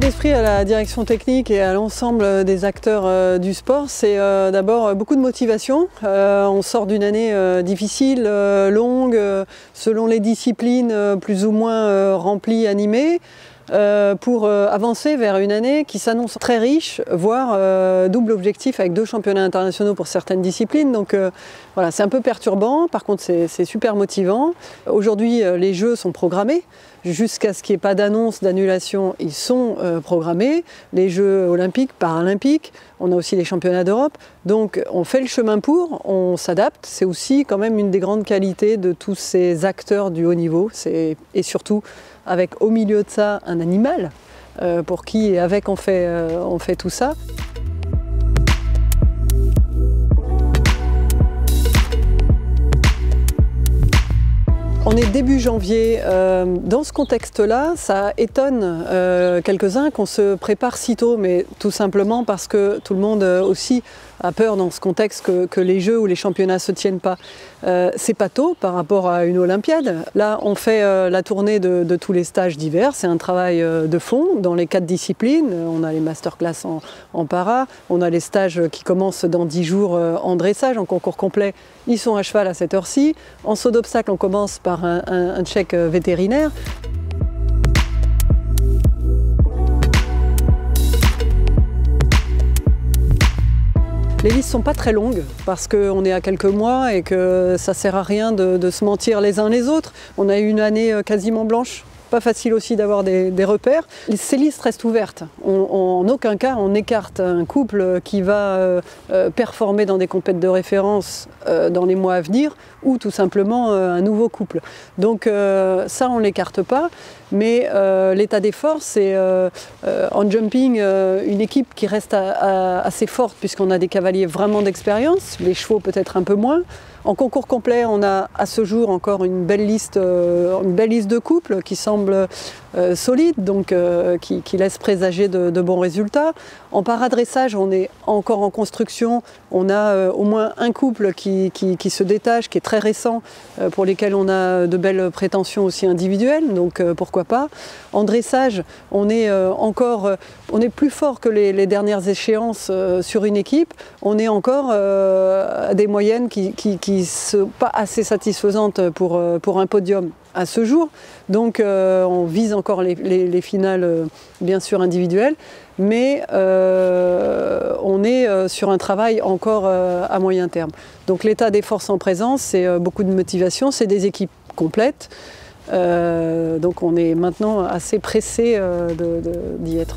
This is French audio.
d'esprit à la direction technique et à l'ensemble des acteurs du sport, c'est d'abord beaucoup de motivation. On sort d'une année difficile, longue, selon les disciplines plus ou moins remplies, animées, pour avancer vers une année qui s'annonce très riche, voire double objectif avec 2 championnats internationaux pour certaines disciplines. Donc voilà, c'est un peu perturbant, par contre c'est super motivant. Aujourd'hui, les Jeux sont programmés. Jusqu'à ce qu'il n'y ait pas d'annonce d'annulation, ils sont programmés. Les Jeux olympiques, paralympiques, on a aussi les championnats d'Europe. Donc on fait le chemin pour, on s'adapte. C'est aussi quand même une des grandes qualités de tous ces acteurs du haut niveau. Et surtout avec au milieu de ça un animal pour qui et avec on fait tout ça. On est début janvier. Dans ce contexte-là, ça étonne quelques-uns qu'on se prépare si tôt, mais tout simplement parce que tout le monde aussi a peur dans ce contexte que les Jeux ou les championnats ne se tiennent pas. C'est pas tôt par rapport à une Olympiade. Là, on fait la tournée de tous les stages d'hiver. C'est un travail de fond dans les 4 disciplines. On a les masterclass en para, on a les stages qui commencent dans 10 jours en dressage, en concours complet. Ils sont à cheval à cette heure-ci. En saut d'obstacle, on commence par un check vétérinaire. Les listes ne sont pas très longues parce qu'on est à quelques mois et que ça ne sert à rien de se mentir les uns les autres. On a eu une année quasiment blanche. Pas facile aussi d'avoir des repères. Ces listes restent ouvertes. En aucun cas on écarte un couple qui va performer dans des compétitions de référence dans les mois à venir ou tout simplement un nouveau couple. Donc ça on ne l'écarte pas, mais l'état des forces c'est en jumping une équipe qui reste assez forte puisqu'on a des cavaliers vraiment d'expérience, les chevaux peut-être un peu moins. En concours complet, on a à ce jour encore une belle liste de couples qui semble solide, donc qui laisse présager de bons résultats. En paradressage, on est encore en construction. On a au moins un couple qui se détache, qui est très récent, pour lesquels on a de belles prétentions aussi individuelles, donc pourquoi pas. En dressage, on est plus fort que les dernières échéances sur une équipe. On est encore à des moyennes qui sont pas assez satisfaisantes pour un podium à ce jour. Donc on vise encore les finales bien sûr individuelles, mais on est sur un travail encore à moyen terme. Donc l'état des forces en présence, c'est beaucoup de motivation, c'est des équipes complètes. Donc on est maintenant assez pressé d'y être.